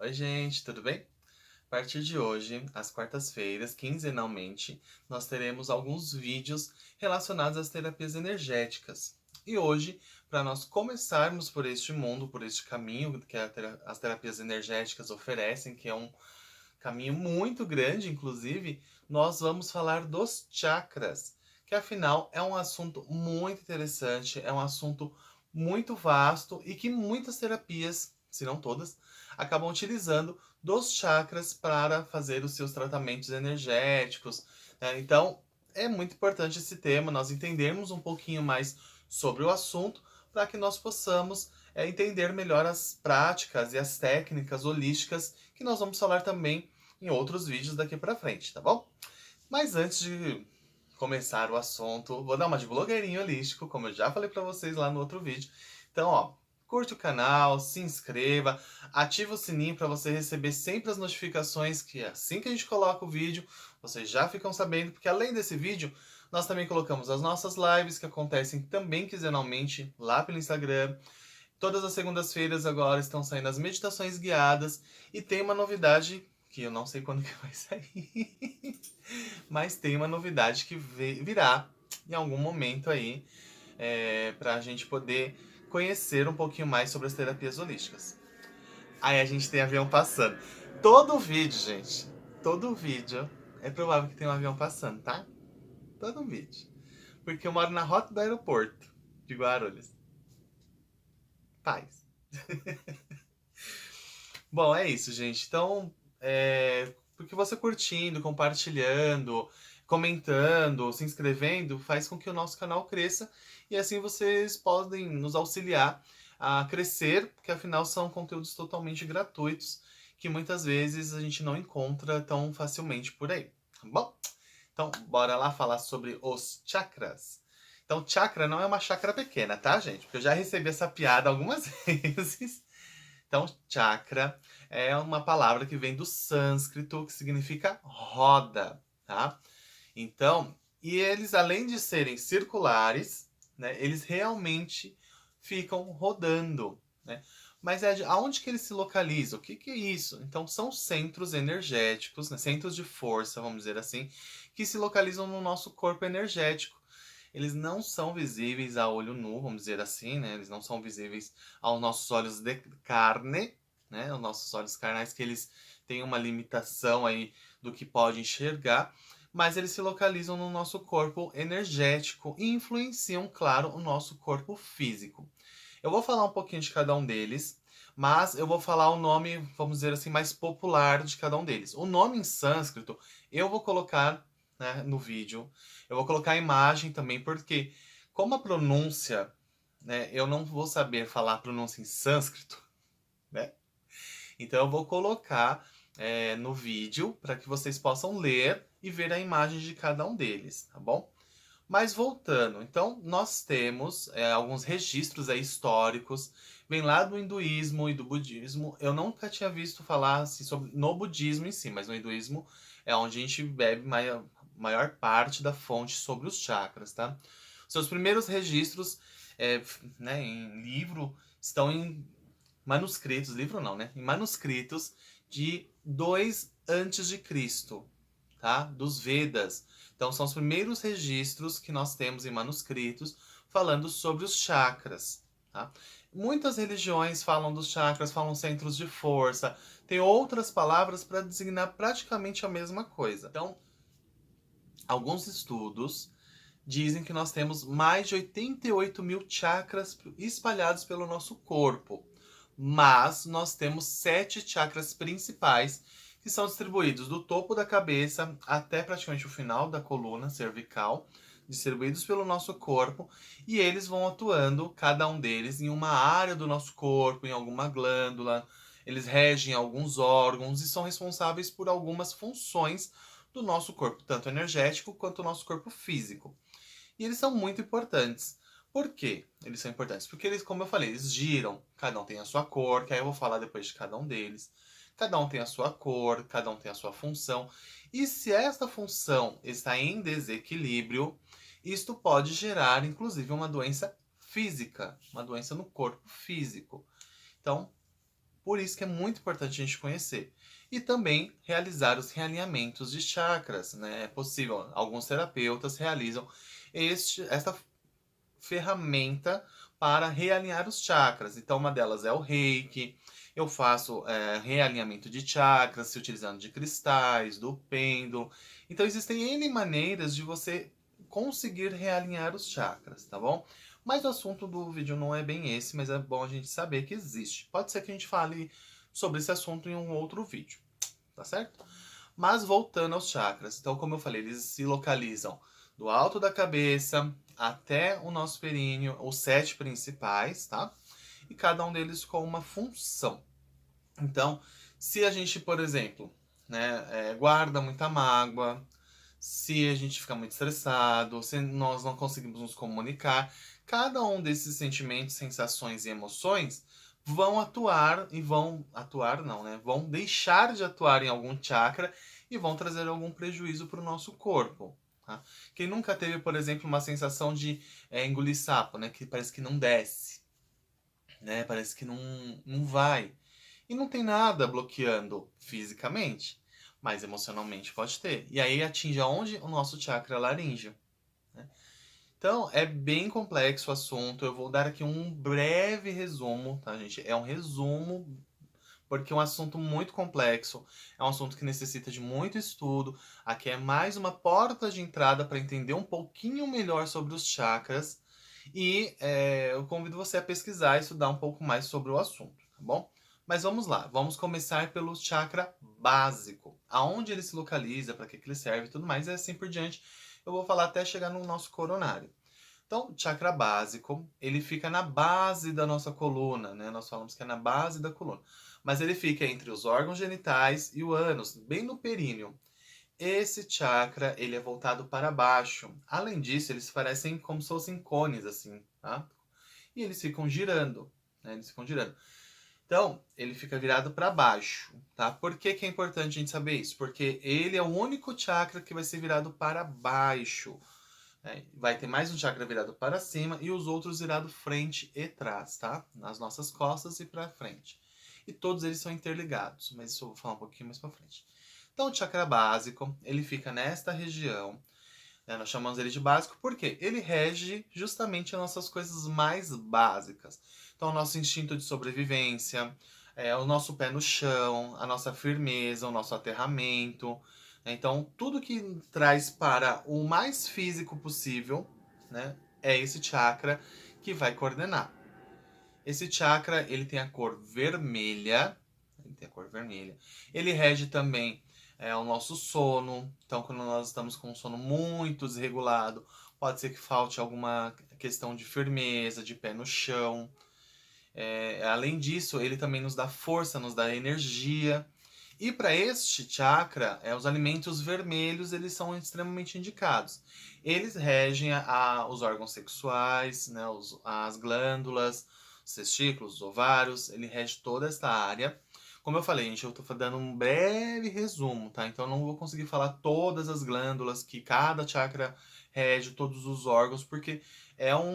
Oi, gente, tudo bem? A partir de hoje, às quartas-feiras, quinzenalmente, nós teremos alguns vídeos relacionados às terapias energéticas. E hoje, para nós começarmos por este mundo, por este caminho que as terapias energéticas oferecem, que é um caminho muito grande, inclusive, nós vamos falar dos chakras, que afinal é um assunto muito interessante, é um assunto muito vasto e que muitas terapias, se não todas, acabam utilizando dos chakras para fazer os seus tratamentos energéticos, né? Então, é muito importante esse tema, nós entendermos um pouquinho mais sobre o assunto, para que nós possamos entender melhor as práticas e as técnicas holísticas que nós vamos falar também em outros vídeos daqui pra frente, tá bom? Mas antes de começar o assunto, vou dar uma de blogueirinho holístico, como eu já falei pra vocês lá no outro vídeo. Então, ó, curte o canal, se inscreva, ativa o sininho para você receber sempre as notificações que assim que a gente coloca o vídeo, vocês já ficam sabendo, porque além desse vídeo, nós também colocamos as nossas lives que acontecem também quinzenalmente lá pelo Instagram. Todas as segundas-feiras agora estão saindo as meditações guiadas e tem uma novidade que eu não sei quando que vai sair, mas tem uma novidade que virá em algum momento aí para a gente poder conhecer um pouquinho mais sobre as terapias holísticas. Aí a gente tem avião passando. Todo vídeo, gente, todo vídeo é provável que tenha um avião passando, tá? Todo vídeo. Porque eu moro na rota do aeroporto de Guarulhos. Paz. Bom, é isso, gente. Então, porque você curtindo, compartilhando, comentando, se inscrevendo, faz com que o nosso canal cresça e assim vocês podem nos auxiliar a crescer, porque afinal são conteúdos totalmente gratuitos que muitas vezes a gente não encontra tão facilmente por aí, tá bom? Então, bora lá falar sobre os chakras. Então, chakra não é uma chácara pequena, tá, gente? Porque eu já recebi essa piada algumas vezes. Então, chakra é uma palavra que vem do sânscrito, que significa roda, tá? Então, e eles, além de serem circulares, né, eles realmente ficam rodando, né? Mas aonde que eles se localizam? O que que é isso? Então, são centros energéticos, né, centros de força, vamos dizer assim, que se localizam no nosso corpo energético. Eles não são visíveis a olho nu, vamos dizer assim, né? Eles não são visíveis aos nossos olhos de carne, né? Os nossos olhos carnais, que eles têm uma limitação aí do que pode enxergar, mas eles se localizam no nosso corpo energético e influenciam, claro, o nosso corpo físico. Eu vou falar um pouquinho de cada um deles, mas eu vou falar o nome, vamos dizer assim, mais popular de cada um deles. O nome em sânscrito eu vou colocar, né, no vídeo. Eu vou colocar a imagem também, porque como a pronúncia, né, eu não vou saber falar a pronúncia em sânscrito, né? Então eu vou colocar no vídeo para que vocês possam ler e ver a imagem de cada um deles, tá bom? Mas voltando, então nós temos alguns registros aí históricos, vem lá do hinduísmo e do budismo. Eu nunca tinha visto falar assim, sobre no budismo em si, mas no hinduísmo é onde a gente bebe maior parte da fonte sobre os chakras, tá? Seus primeiros registros né, em livro estão em manuscritos, livro não, né? Em manuscritos de 2 antes de Cristo, tá? Dos Vedas. Então são os primeiros registros que nós temos em manuscritos falando sobre os chakras, tá? Muitas religiões falam dos chakras, falam centros de força, tem outras palavras para designar praticamente a mesma coisa. Então, alguns estudos dizem que nós temos mais de 88 mil chakras espalhados pelo nosso corpo. Mas nós temos 7 chakras principais que são distribuídos do topo da cabeça até praticamente o final da coluna cervical, distribuídos pelo nosso corpo, e eles vão atuando, cada um deles, em uma área do nosso corpo, em alguma glândula. Eles regem alguns órgãos e são responsáveis por algumas funções do nosso corpo, tanto energético quanto o nosso corpo físico. E eles são muito importantes. Por quê? Eles são importantes porque eles, como eu falei, eles giram. Cada um tem a sua cor, que aí eu vou falar depois de cada um deles. Cada um tem a sua cor, cada um tem a sua função. E se esta função está em desequilíbrio, isto pode gerar, inclusive, uma doença física, uma doença no corpo físico. Então, Por isso que é muito importante a gente conhecer. E também realizar os realinhamentos de chakras, né? É possível, alguns terapeutas realizam esta ferramenta para realinhar os chakras. Então, uma delas é o Reiki. Eu faço realinhamento de chakras, se utilizando de cristais, do pêndulo. Então, existem N maneiras de você conseguir realinhar os chakras, tá bom? Mas o assunto do vídeo não é bem esse, mas é bom a gente saber que existe. Pode ser que a gente fale sobre esse assunto em um outro vídeo, tá certo? Mas voltando aos chakras, então como eu falei, eles se localizam do alto da cabeça até o nosso períneo, os 7 principais, tá? E cada um deles com uma função. Então, se a gente, por exemplo, né, guarda muita mágoa, se a gente fica muito estressado, se nós não conseguimos nos comunicar, cada um desses sentimentos, sensações e emoções vão atuar e vão atuar não, né? Vão deixar de atuar em algum chakra e vão trazer algum prejuízo para o nosso corpo. Tá? Quem nunca teve, por exemplo, uma sensação de engolir sapo, né? Que parece que não desce, né? Parece que não vai. E não tem nada bloqueando fisicamente, mas emocionalmente pode ter. E aí atinge aonde? O nosso chakra laríngeo. Né? Então, é bem complexo o assunto. Eu vou dar aqui um breve resumo, tá, gente? É um resumo, porque é um assunto muito complexo. É um assunto que necessita de muito estudo. Aqui é mais uma porta de entrada para entender um pouquinho melhor sobre os chakras. E eu convido você a pesquisar e estudar um pouco mais sobre o assunto, tá bom? Mas vamos lá, vamos começar pelo chakra básico. Aonde ele se localiza, para que ele serve e tudo mais, e assim por diante. Eu vou falar até chegar no nosso coronário. Então, chakra básico, ele fica na base da nossa coluna, né? Nós falamos que é na base da coluna. Mas ele fica entre os órgãos genitais e o ânus, bem no períneo. Esse chakra, ele é voltado para baixo. Além disso, eles parecem como se fossem cones, assim, tá? E eles ficam girando, né? Eles ficam girando. Então, ele fica virado para baixo, tá? Por que que é importante a gente saber isso? Porque ele é o único chakra que vai ser virado para baixo. Né? Vai ter mais um chakra virado para cima e os outros virado frente e trás, tá? Nas nossas costas e para frente. E todos eles são interligados, mas isso eu vou falar um pouquinho mais para frente. Então, o chakra básico, ele fica nesta região, né? Nós chamamos ele de básico porque ele rege justamente as nossas coisas mais básicas. Então, o nosso instinto de sobrevivência, o nosso pé no chão, a nossa firmeza, o nosso aterramento. Né? Então, tudo que traz para o mais físico possível, né, é esse chakra que vai coordenar. Esse chakra, ele tem a cor vermelha. Ele tem a cor vermelha. Ele rege também o nosso sono. Então, quando nós estamos com um sono muito desregulado, pode ser que falte alguma questão de firmeza, de pé no chão. Além disso, ele também nos dá força, nos dá energia. E para este chakra, os alimentos vermelhos eles são extremamente indicados. Eles regem os órgãos sexuais, né, as glândulas, os testículos, os ovários, ele rege toda esta área. Como eu falei, gente, eu estou dando um breve resumo, tá? Então eu não vou conseguir falar todas as glândulas que cada chakra rege, todos os órgãos, porque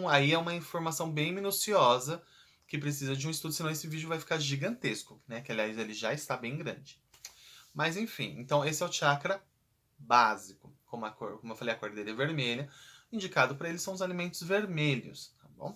aí é uma informação bem minuciosa que precisa de um estudo, senão esse vídeo vai ficar gigantesco, né? Que aliás ele já está bem grande. Mas enfim, então esse é o chakra básico. Como eu falei, a cor dele é vermelha. Indicado para ele são os alimentos vermelhos, tá bom?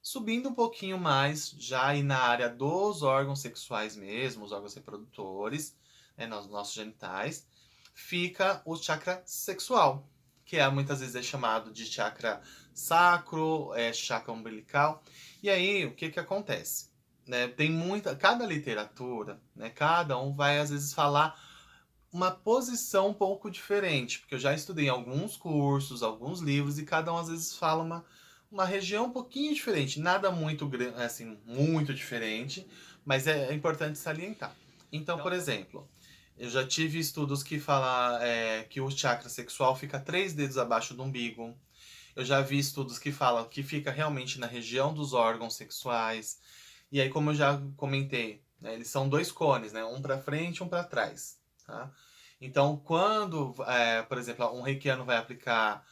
Subindo um pouquinho mais, já aí na área dos órgãos sexuais mesmo, os órgãos reprodutores, né, nos nossos genitais, fica o chakra sexual, que muitas vezes é chamado de chakra sacro, chakra umbilical. E aí, o que que acontece? Né, tem cada literatura, né, cada um vai às vezes falar uma posição um pouco diferente, porque eu já estudei alguns cursos, alguns livros, e cada um às vezes fala uma região um pouquinho diferente, nada muito assim, muito diferente, mas é importante salientar. Então, por exemplo, eu já tive estudos que falam que o chakra sexual fica 3 dedos abaixo do umbigo. Eu já vi estudos que falam que fica realmente na região dos órgãos sexuais. E aí, como eu já comentei, né, eles são 2 cones, né? Um para frente e um para trás. Tá? Então, quando, por exemplo, um reikiano vai aplicar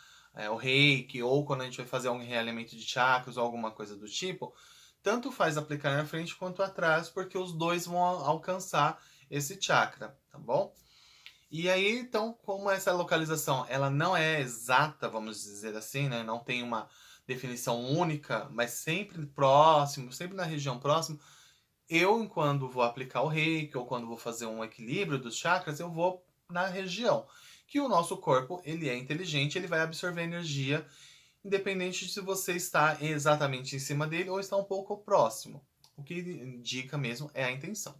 o reiki, ou quando a gente vai fazer um realinhamento de chakras ou alguma coisa do tipo, tanto faz aplicar na frente quanto atrás, porque os dois vão alcançar esse chakra, tá bom? E aí, então, como essa localização, ela não é exata, vamos dizer assim, né? Não tem uma definição única, mas sempre próximo, sempre na região próxima, eu, quando vou aplicar o reiki ou quando vou fazer um equilíbrio dos chakras, eu vou na região. Que o nosso corpo, ele é inteligente, ele vai absorver energia, independente de se você está exatamente em cima dele ou está um pouco próximo. O que indica mesmo é a intenção.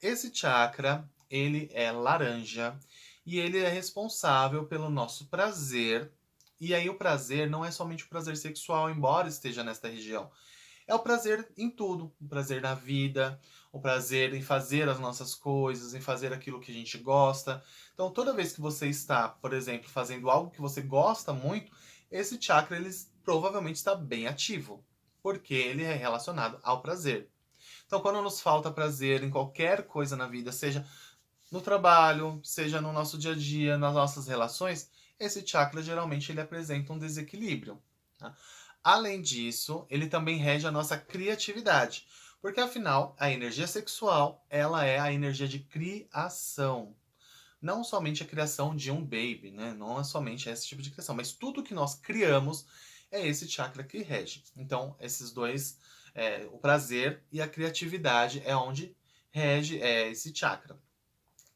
Esse chakra, ele é laranja e ele é responsável pelo nosso prazer. E aí o prazer não é somente o prazer sexual, embora esteja nesta região. É o prazer em tudo, o prazer na vida, o prazer em fazer as nossas coisas, em fazer aquilo que a gente gosta. Então, toda vez que você está, por exemplo, fazendo algo que você gosta muito, esse chakra ele provavelmente está bem ativo, porque ele é relacionado ao prazer. Então, quando nos falta prazer em qualquer coisa na vida, seja no trabalho, seja no nosso dia a dia, nas nossas relações, esse chakra geralmente ele apresenta um desequilíbrio. Tá? Além disso, ele também rege a nossa criatividade, porque afinal, a energia sexual, ela é a energia de criação. Não somente a criação de um baby, né? Não é somente esse tipo de criação, mas tudo que nós criamos é esse chakra que rege. Então, esses dois, o prazer e a criatividade é onde rege esse chakra.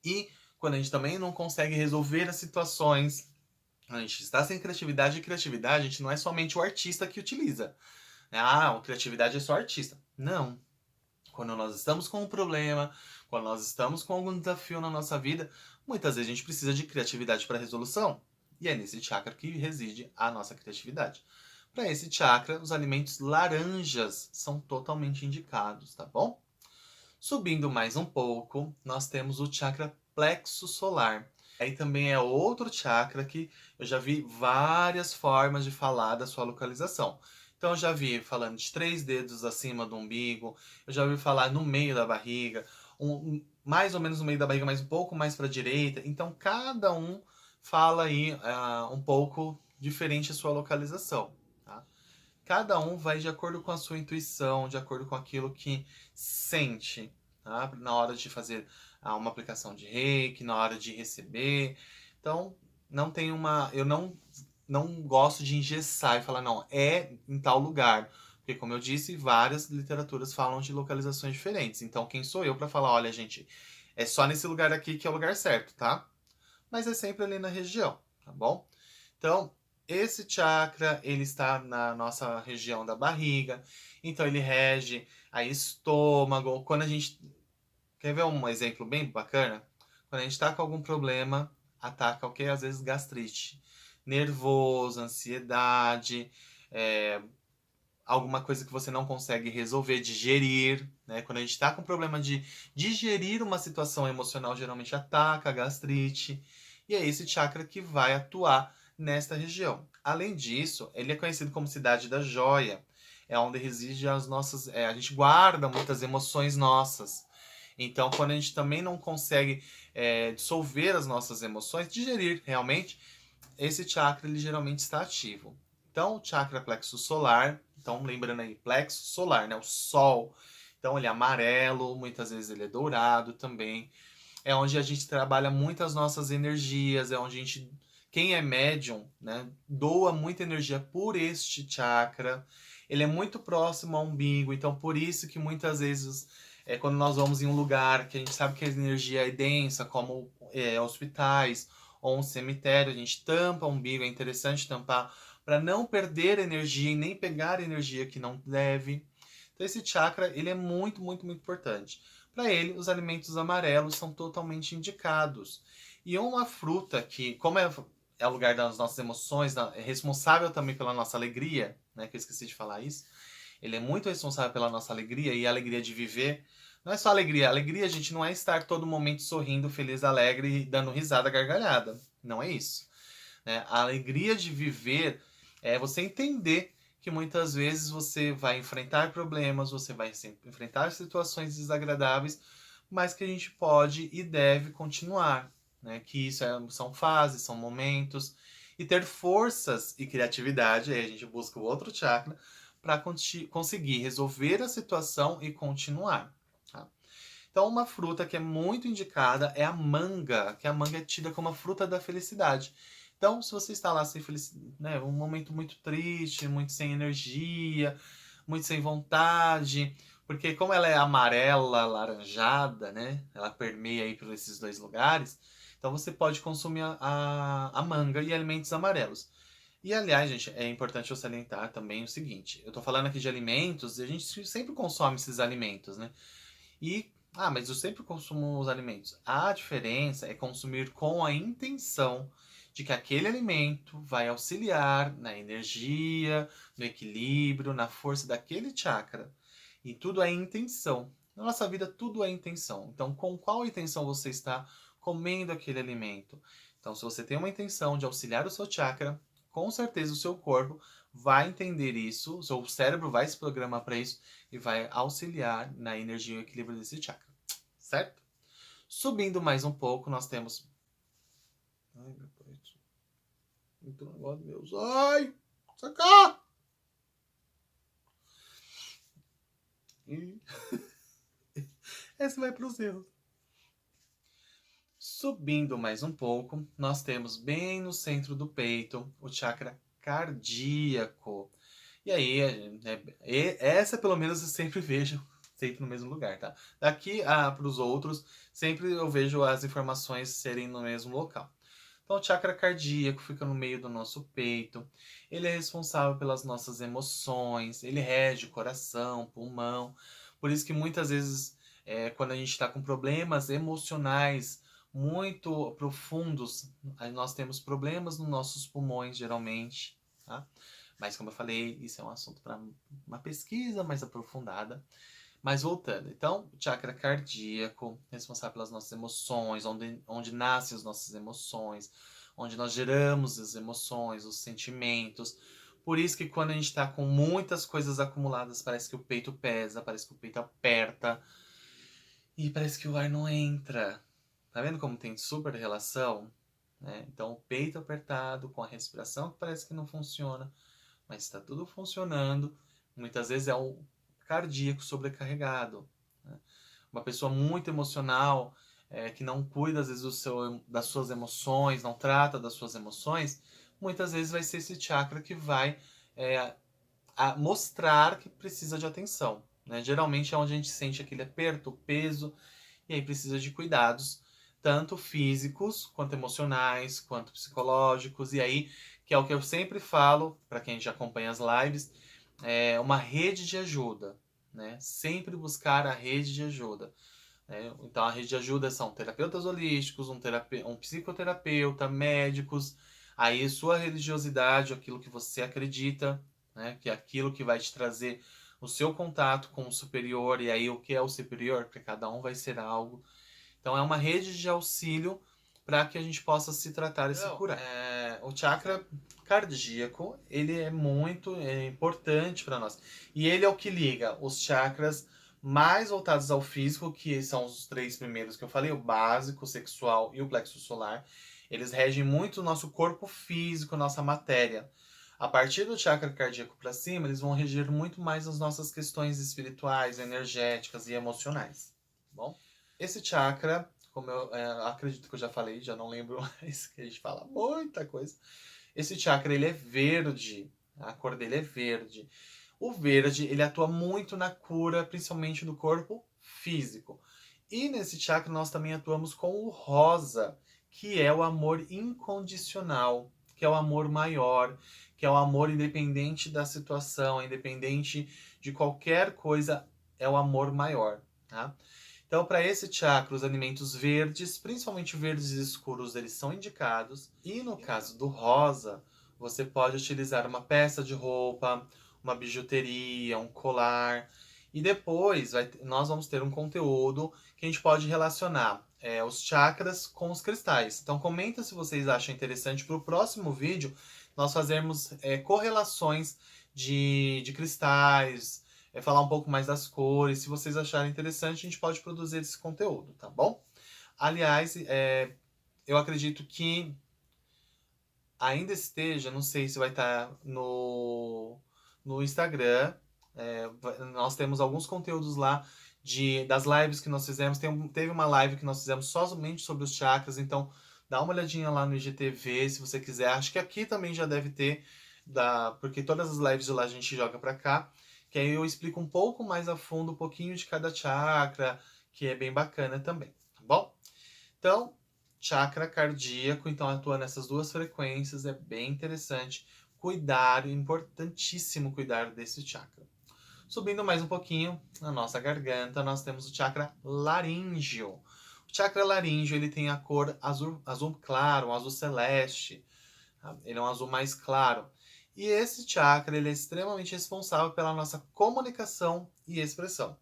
E quando a gente também não consegue resolver as situações, a gente está sem criatividade, e criatividade a gente não é somente o artista que utiliza. Ah, a criatividade é só artista. Não. Quando nós estamos com um problema, quando nós estamos com algum desafio na nossa vida, muitas vezes a gente precisa de criatividade para resolução. E é nesse chakra que reside a nossa criatividade. Para esse chakra, os alimentos laranjas são totalmente indicados, tá bom? Subindo mais um pouco, nós temos o chakra plexo solar. Aí também é outro chakra que eu já vi várias formas de falar da sua localização. Então eu já vi falando de 3 dedos acima do umbigo, eu já ouvi falar no meio da barriga, mais ou menos no meio da barriga, mas um pouco mais para a direita. Então cada um fala aí um pouco diferente a sua localização. Tá? Cada um vai de acordo com a sua intuição, de acordo com aquilo que sente, tá? Na hora de fazer uma aplicação de reiki, na hora de receber. Então, não tem uma. Eu não gosto de engessar e falar, não, é em tal lugar. Porque, como eu disse, várias literaturas falam de localizações diferentes. Então, quem sou eu para falar, olha, gente, é só nesse lugar aqui que é o lugar certo, tá? Mas é sempre ali na região, tá bom? Então, esse chakra, ele está na nossa região da barriga, então ele rege a estômago. Quando a gente quer ver um exemplo bem bacana, quando a gente está com algum problema, ataca o que? Às vezes gastrite, nervoso, ansiedade, é, alguma coisa que você não consegue resolver, digerir, né? Quando a gente está com problema de digerir uma situação emocional, geralmente ataca a gastrite. E é esse chakra que vai atuar nesta região. Além disso, ele é conhecido como cidade da joia. É onde reside as nossas. A gente guarda muitas emoções nossas. Então, quando a gente também não consegue dissolver as nossas emoções, digerir realmente, esse chakra ele geralmente está ativo. Então, o chakra plexo solar, então lembrando aí, plexo solar, né, o sol. Então, ele é amarelo, muitas vezes ele é dourado também. É onde a gente trabalha muitas nossas energias, é onde a gente, quem é médium, né, doa muita energia por este chakra. Ele é muito próximo ao umbigo, então por isso que muitas vezes quando nós vamos em um lugar que a gente sabe que a energia é densa, como hospitais ou um cemitério, a gente tampa o umbigo, é interessante tampar para não perder energia e nem pegar energia que não deve. Então esse chakra, ele é muito, muito, muito importante. Para ele, os alimentos amarelos são totalmente indicados. E uma fruta que, como é o lugar das nossas emoções, é responsável também pela nossa alegria, né, que eu esqueci de falar isso, ele é muito responsável pela nossa alegria e a alegria de viver. Não é só alegria. Alegria, gente, não é estar todo momento sorrindo, feliz, alegre e dando risada gargalhada. Não é isso. Né? A alegria de viver é você entender que muitas vezes você vai enfrentar problemas, você vai enfrentar situações desagradáveis, mas que a gente pode e deve continuar. Né? Que isso são fases, são momentos. E ter forças e criatividade, aí a gente busca o outro chakra, para conseguir resolver a situação e continuar. Tá? Então, uma fruta que é muito indicada é a manga, que a manga é tida como a fruta da felicidade. Então, se você está lá sem felicidade, né, um momento muito triste, muito sem energia, muito sem vontade, porque como ela é amarela, laranjada, né, ela permeia aí por esses dois lugares, então você pode consumir a manga e alimentos amarelos. E aliás, gente, é importante eu salientar também o seguinte: eu tô falando aqui de alimentos e a gente sempre consome esses alimentos, né? E, mas eu sempre consumo os alimentos. A diferença é consumir com a intenção de que aquele alimento vai auxiliar na energia, no equilíbrio, na força daquele chakra. E tudo é intenção. Na nossa vida, tudo é intenção. Então, com qual intenção você está comendo aquele alimento? Então, se você tem uma intenção de auxiliar o seu chakra, com certeza o seu corpo vai entender isso, o seu cérebro vai se programar para isso e vai auxiliar na energia e equilíbrio desse chakra, certo? Subindo mais um pouco, nós temos... Ai, meu pai, entrou um negócio meu. Ai, sacar! E... esse vai para os erros. Subindo mais um pouco, nós temos bem no centro do peito o chakra cardíaco. E aí, né, essa pelo menos eu sempre vejo, sempre no mesmo lugar, tá? Daqui para os outros, sempre eu vejo as informações serem no mesmo local. Então, o chakra cardíaco fica no meio do nosso peito. Ele é responsável pelas nossas emoções, ele rege o coração, pulmão. Por isso que muitas vezes, quando a gente está com problemas emocionais muito profundos, nós temos problemas nos nossos pulmões, geralmente, tá? Mas, como eu falei, isso é um assunto para uma pesquisa mais aprofundada. Mas voltando, então, o chakra cardíaco, responsável pelas nossas emoções, onde nascem as nossas emoções, onde nós geramos as emoções, os sentimentos. Por isso que quando a gente está com muitas coisas acumuladas, parece que o peito pesa, parece que o peito aperta e parece que o ar não entra. Tá vendo como tem super relação? Né? Então, o peito apertado com a respiração que parece que não funciona, mas está tudo funcionando. Muitas vezes é o cardíaco sobrecarregado. Né? Uma pessoa muito emocional, que não cuida às vezes das suas emoções, não trata das suas emoções, muitas vezes vai ser esse chakra que vai mostrar que precisa de atenção. Né? Geralmente é onde a gente sente aquele aperto, peso, e aí precisa de cuidados, tanto físicos, quanto emocionais, quanto psicológicos, e aí, que é o que eu sempre falo, para quem já acompanha as lives, é uma rede de ajuda, né? Sempre buscar a rede de ajuda. Né? Então, a rede de ajuda são terapeutas holísticos, um psicoterapeuta, médicos, aí sua religiosidade, aquilo que você acredita, né? Que é aquilo que vai te trazer o seu contato com o superior, e aí o que é o superior? Porque cada um vai ser algo. Então, é uma rede de auxílio para que a gente possa se tratar e se curar. O chakra cardíaco, ele é muito importante para nós. E ele é o que liga os chakras mais voltados ao físico, que são os três primeiros que eu falei, o básico, o sexual e o plexo solar. Eles regem muito o nosso corpo físico, nossa matéria. A partir do chakra cardíaco para cima, eles vão reger muito mais as nossas questões espirituais, energéticas e emocionais. Bom, esse chakra, como eu acredito que eu já falei, já não lembro mais, que a gente fala muita coisa. Esse chakra, ele é verde, a cor dele é verde. O verde, ele atua muito na cura, principalmente do corpo físico. E nesse chakra nós também atuamos com o rosa, que é o amor incondicional, que é o amor maior, que é o amor independente da situação, independente de qualquer coisa, é o amor maior, tá? Então, para esse chakra, os alimentos verdes, principalmente verdes escuros, eles são indicados. E no caso do rosa, você pode utilizar uma peça de roupa, uma bijuteria, um colar. E depois nós vamos ter um conteúdo que a gente pode relacionar os chakras com os cristais. Então comenta se vocês acham interessante para o próximo vídeo nós fazermos correlações de cristais, falar um pouco mais das cores. Se vocês acharem interessante, a gente pode produzir esse conteúdo, tá bom? Aliás, eu acredito que ainda esteja, não sei se vai estar no Instagram. Nós temos alguns conteúdos lá das lives que nós fizemos. Teve uma live que nós fizemos somente sobre os chakras, então dá uma olhadinha lá no IGTV se você quiser. Acho que aqui também já deve ter, porque todas as lives de lá a gente joga pra cá, que aí eu explico um pouco mais a fundo, um pouquinho de cada chakra, que é bem bacana também, tá bom? Então, chakra cardíaco, então atua nessas duas frequências, é bem interessante. Cuidar, importantíssimo cuidar desse chakra. Subindo mais um pouquinho, na nossa garganta, nós temos o chakra laríngeo. O chakra laríngeo, ele tem a cor azul, azul claro, um azul celeste. Tá? Ele é um azul mais claro. E esse chakra, ele é extremamente responsável pela nossa comunicação e expressão.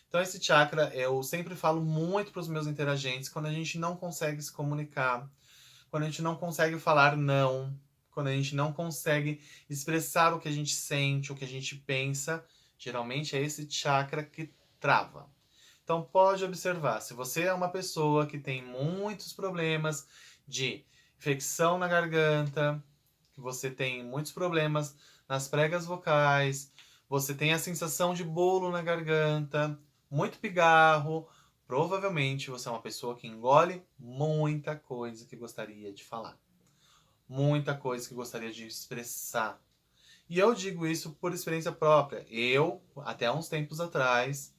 Então esse chakra, eu sempre falo muito para os meus interagentes, quando a gente não consegue se comunicar, quando a gente não consegue falar não, quando a gente não consegue expressar o que a gente sente, o que a gente pensa, geralmente é esse chakra que trava. Então pode observar, se você é uma pessoa que tem muitos problemas de infecção na garganta, que você tem muitos problemas nas pregas vocais, você tem a sensação de bolo na garganta, muito pigarro, provavelmente você é uma pessoa que engole muita coisa que gostaria de falar. Muita coisa que gostaria de expressar. E eu digo isso por experiência própria. Eu, até uns tempos atrás,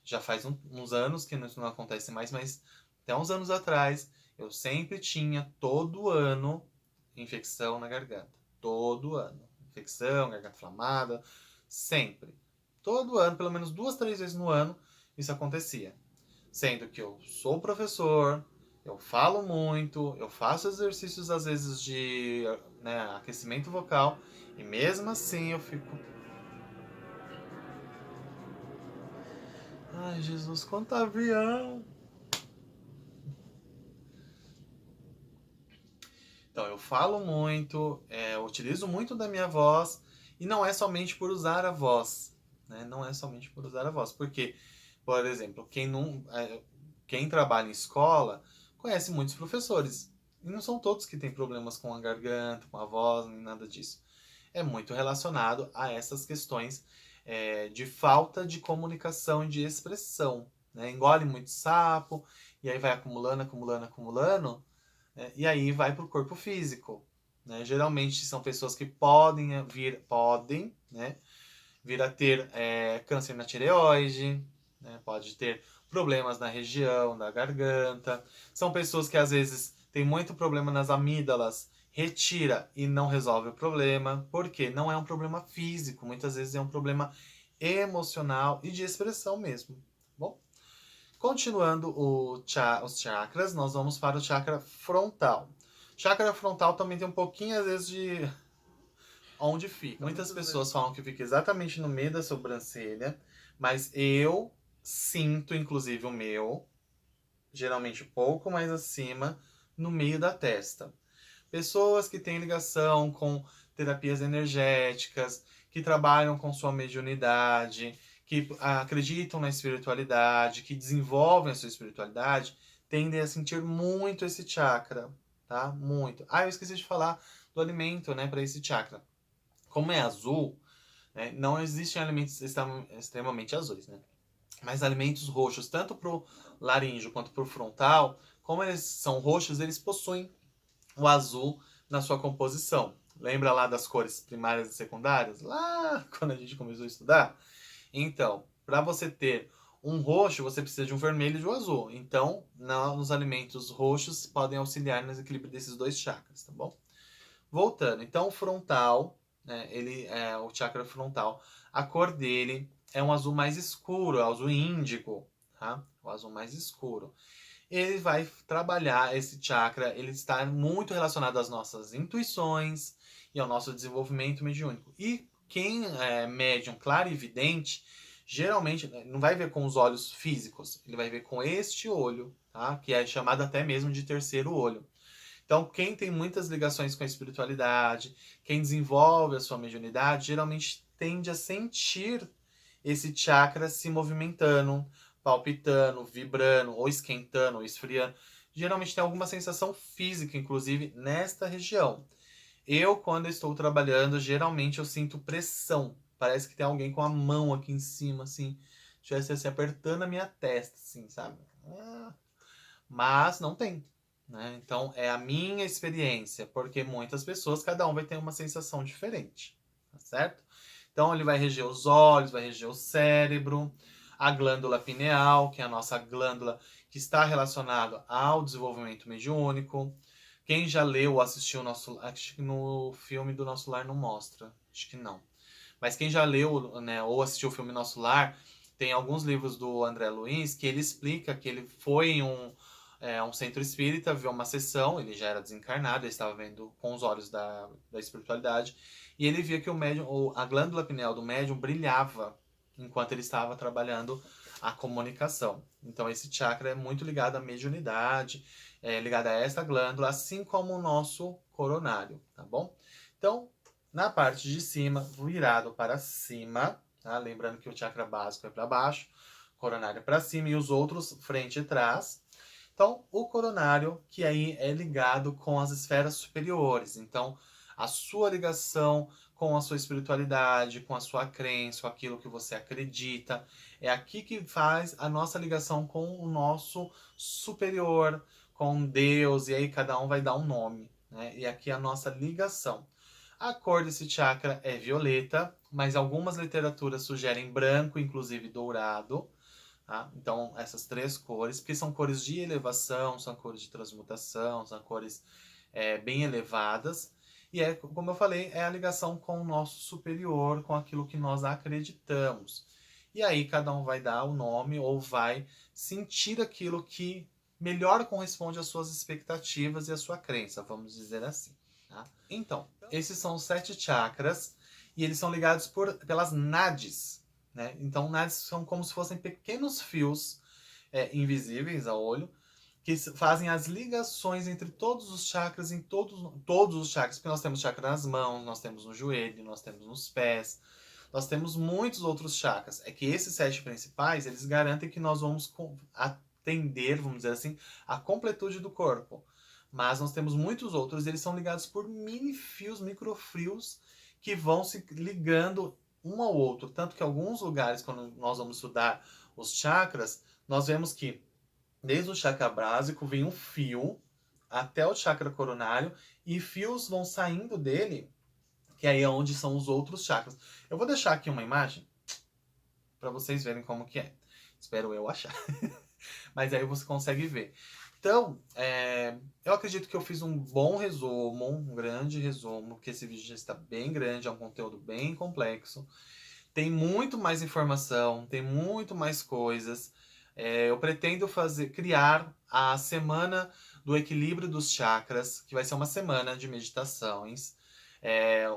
já faz uns anos que isso não acontece mais, mas até uns anos atrás, eu sempre tinha, todo ano, infecção na garganta. Todo ano. Infecção, garganta inflamada, sempre. Todo ano, pelo menos 2, 3 vezes no ano, isso acontecia. Sendo que eu sou professor, eu falo muito, eu faço exercícios às vezes de aquecimento vocal, e mesmo assim eu fico. Ai, Jesus, quanto avião! Então, eu falo muito, eu utilizo muito da minha voz, e não é somente por usar a voz, né? Não é somente por usar a voz, porque, por exemplo, quem trabalha em escola conhece muitos professores, e não são todos que têm problemas com a garganta, com a voz, nem nada disso. É muito relacionado a essas questões de falta de comunicação e de expressão, né? Engole muito sapo, e aí vai acumulando, acumulando, acumulando, e aí vai para o corpo físico. Né? Geralmente são pessoas que podem, né, vir a ter câncer na tireoide, né? Pode ter problemas na região da garganta. São pessoas que às vezes têm muito problema nas amígdalas, retira e não resolve o problema, porque não é um problema físico, muitas vezes é um problema emocional e de expressão mesmo. Bom, continuando os chakras, nós vamos para o chakra frontal. Chakra frontal também tem um pouquinho, às vezes, de onde fica. Muitas pessoas falam que fica exatamente no meio da sobrancelha, mas eu sinto, inclusive, o meu, geralmente um pouco mais acima, no meio da testa. Pessoas que têm ligação com terapias energéticas, que trabalham com sua mediunidade, que acreditam na espiritualidade, que desenvolvem a sua espiritualidade, tendem a sentir muito esse chakra, tá? Muito. Ah, eu esqueci de falar do alimento, né, para esse chakra. Como é azul, né, não existem alimentos extremamente azuis, né? Mas alimentos roxos, tanto para o laríngeo quanto para o frontal, como eles são roxos, eles possuem o azul na sua composição. Lembra lá das cores primárias e secundárias? Lá quando a gente começou a estudar? Então, para você ter um roxo, você precisa de um vermelho e de um azul. Então, nos alimentos roxos podem auxiliar no equilíbrio desses dois chakras, tá bom? Voltando, então o frontal, né, ele é o chakra frontal, a cor dele é um azul mais escuro, é o azul índigo, tá? O azul mais escuro. Ele vai trabalhar esse chakra, ele está muito relacionado às nossas intuições e ao nosso desenvolvimento mediúnico. E quem é médium clarividente, geralmente não vai ver com os olhos físicos, ele vai ver com este olho, tá? Que é chamado até mesmo de terceiro olho. Então, quem tem muitas ligações com a espiritualidade, quem desenvolve a sua mediunidade, geralmente tende a sentir esse chakra se movimentando, palpitando, vibrando, ou esquentando, ou esfriando. Geralmente tem alguma sensação física, inclusive, nesta região. Eu, quando estou trabalhando, geralmente eu sinto pressão. Parece que tem alguém com a mão aqui em cima, assim, estivesse assim, apertando a minha testa, assim, sabe? Mas não tem, né? Então é a minha experiência, porque muitas pessoas, cada um vai ter uma sensação diferente, tá certo? Então ele vai reger os olhos, vai reger o cérebro, a glândula pineal, que é a nossa glândula que está relacionada ao desenvolvimento mediúnico. Quem já leu ou assistiu nosso, acho que no filme do Nosso Lar não mostra, acho que não. Mas quem já leu, né, ou assistiu o filme Nosso Lar, tem alguns livros do André Luiz que ele explica que ele foi em um centro espírita, viu uma sessão, ele já era desencarnado, ele estava vendo com os olhos da espiritualidade, e ele via que o médium, a glândula pineal do médium brilhava enquanto ele estava trabalhando a comunicação. Então esse chakra é muito ligado à mediunidade, ligado a essa glândula, assim como o nosso coronário, tá bom? Então, na parte de cima, virado para cima, tá? Lembrando que o chakra básico é para baixo, coronário para cima e os outros frente e trás. Então, o coronário, que aí é ligado com as esferas superiores. Então, a sua ligação com a sua espiritualidade, com a sua crença, com aquilo que você acredita. É aqui que faz a nossa ligação com o nosso superior, com Deus, e aí cada um vai dar um nome, né? E aqui é a nossa ligação. A cor desse chakra é violeta, mas algumas literaturas sugerem branco, inclusive dourado. Tá? Então, essas três cores, porque são cores de elevação, são cores de transmutação, são cores bem elevadas. E é, como eu falei, é a ligação com o nosso superior, com aquilo que nós acreditamos. E aí cada um vai dar o nome ou vai sentir aquilo que melhor corresponde às suas expectativas e à sua crença, vamos dizer assim. Tá? Então, esses são os 7 chakras e eles são ligados pelas nadis. Né? Então, nadis são como se fossem pequenos fios invisíveis ao olho que fazem as ligações entre todos os chakras, em todos os chakras, porque nós temos chakra nas mãos, nós temos no joelho, nós temos nos pés, nós temos muitos outros chakras. É que esses 7 principais, eles garantem que nós vamos atender, vamos dizer assim, a completude do corpo. Mas nós temos muitos outros, eles são ligados por mini fios, microfios, que vão se ligando um ao outro. Tanto que em alguns lugares, quando nós vamos estudar os chakras, nós vemos que desde o chakra básico vem um fio até o chakra coronário e fios vão saindo dele, que aí é onde são os outros chakras. Eu vou deixar aqui uma imagem para vocês verem como que é. Espero eu achar. Mas aí você consegue ver. Então, eu acredito que eu fiz um bom resumo, um grande resumo, porque esse vídeo já está bem grande, é um conteúdo bem complexo. Tem muito mais informação, tem muito mais coisas. Eu pretendo criar a semana do equilíbrio dos chakras, que vai ser uma semana de meditações.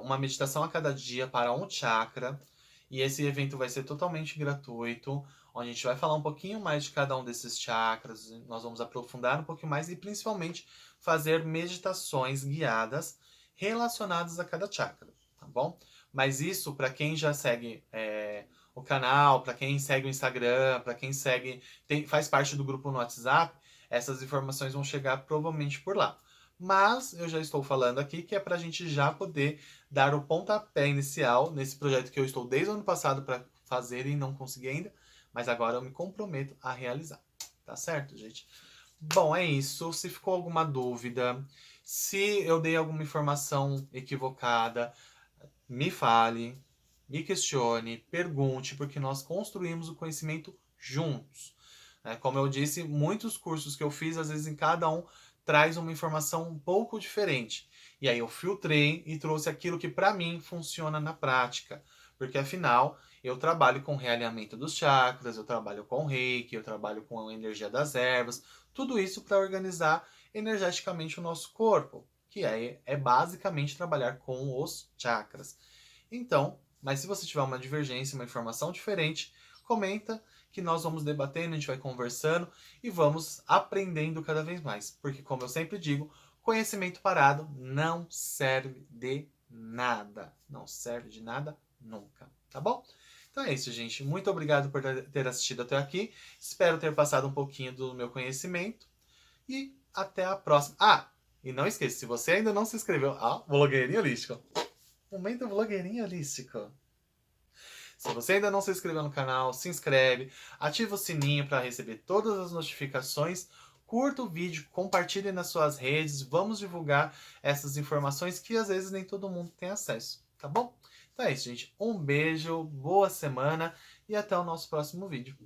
Uma meditação a cada dia para um chakra. E esse evento vai ser totalmente gratuito, onde a gente vai falar um pouquinho mais de cada um desses chakras, nós vamos aprofundar um pouquinho mais e principalmente fazer meditações guiadas relacionadas a cada chakra, tá bom? Mas isso para quem já segue o canal, para quem segue o Instagram, para quem segue, faz parte do grupo no WhatsApp, essas informações vão chegar provavelmente por lá. Mas eu já estou falando aqui que é para a gente já poder dar o pontapé inicial nesse projeto que eu estou desde o ano passado para fazer e não consegui ainda, mas agora eu me comprometo a realizar. Tá certo, gente? Bom, é isso. Se ficou alguma dúvida, se eu dei alguma informação equivocada, me fale, me questione, pergunte, porque nós construímos o conhecimento juntos. Como eu disse, muitos cursos que eu fiz, às vezes em cada um traz uma informação um pouco diferente. E aí eu filtrei e trouxe aquilo que para mim funciona na prática. Porque afinal, eu trabalho com realinhamento dos chakras, eu trabalho com reiki, eu trabalho com a energia das ervas, tudo isso para organizar energeticamente o nosso corpo, que é basicamente trabalhar com os chakras. Então, mas se você tiver uma divergência, uma informação diferente, comenta que nós vamos debatendo, a gente vai conversando e vamos aprendendo cada vez mais. Porque, como eu sempre digo, conhecimento parado não serve de nada. Não serve de nada nunca, tá bom? Então é isso, gente. Muito obrigado por ter assistido até aqui. Espero ter passado um pouquinho do meu conhecimento. E até a próxima. Ah, e não esqueça, se você ainda não se inscreveu... blogueirinho holístico. Momento blogueirinho holístico. Se você ainda não se inscreveu no canal, se inscreve, ativa o sininho para receber todas as notificações, curta o vídeo, compartilhe nas suas redes, vamos divulgar essas informações que às vezes nem todo mundo tem acesso, tá bom? Então é isso, gente. Um beijo, boa semana e até o nosso próximo vídeo.